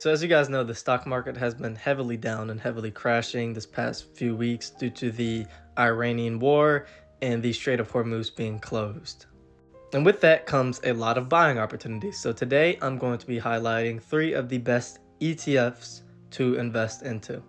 So as you guys know, the stock market has been heavily down and heavily crashing this past few weeks due to the Iranian war and the Strait of Hormuz being closed. And with that comes a lot of buying opportunities. So today I'm going to be highlighting 3 of the best ETFs to invest into.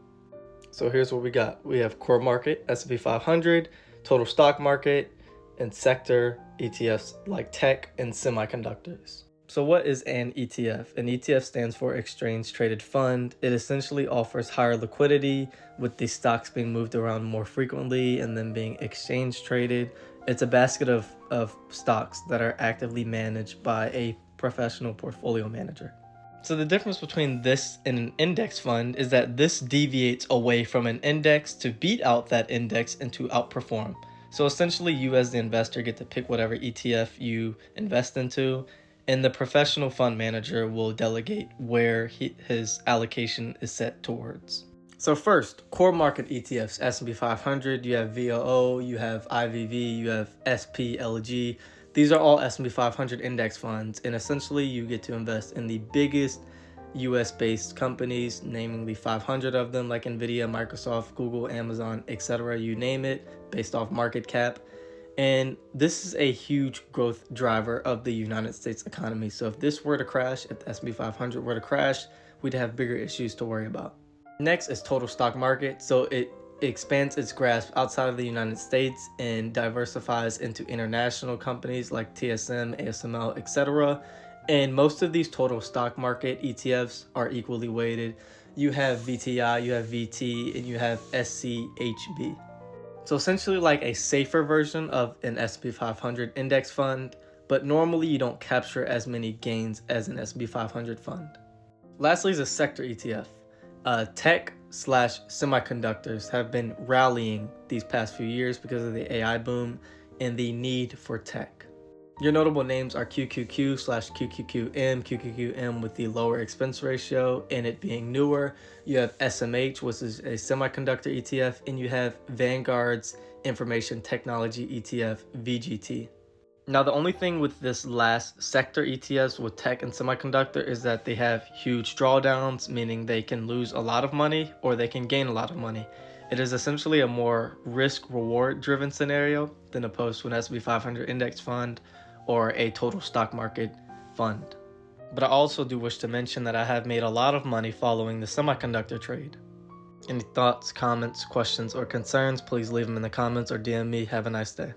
So here's what we got. We have core market, S&P 500, total stock market, and sector ETFs like tech and semiconductors. So what is an ETF? An ETF stands for Exchange Traded Fund. It essentially offers higher liquidity with the stocks being moved around more frequently and then being exchange traded. It's a basket of stocks that are actively managed by a professional portfolio manager. So the difference between this and an index fund is that this deviates away from an index to beat out that index and to outperform. So essentially you as the investor get to pick whatever ETF you invest into, and the professional fund manager will delegate where his allocation is set towards. So first, core market ETFs, S&P 500, you have VOO, you have IVV, you have SPLG. These are all S&P 500 index funds, and essentially you get to invest in the biggest US-based companies, naming the 500 of them like Nvidia, Microsoft, Google, Amazon, etc., you name it, based off market cap. And this is a huge growth driver of the United States economy. So if this were to crash, if the S&P 500 were to crash, we'd have bigger issues to worry about. Next is total stock market. So it expands its grasp outside of the United States and diversifies into international companies like TSM, ASML, etc. And most of these total stock market ETFs are equally weighted. You have VTI, you have VT, and you have SCHB. So essentially like a safer version of an S&P 500 index fund, but normally you don't capture as many gains as an S&P 500 fund. Lastly is a sector ETF. Tech/semiconductors have been rallying these past few years because of the AI boom and the need for tech. Your notable names are QQQ/QQQM, QQQM with the lower expense ratio and it being newer. You have SMH, which is a semiconductor ETF, and you have Vanguard's Information Technology ETF, VGT. Now, the only thing with this last sector ETFs with tech and semiconductor is that they have huge drawdowns, meaning they can lose a lot of money or they can gain a lot of money. It is essentially a more risk-reward driven scenario than opposed to an S&P 500 index fund or a total stock market fund. But I also do wish to mention that I have made a lot of money following the semiconductor trade. Any thoughts, comments, questions, or concerns, please leave them in the comments or DM me. Have a nice day.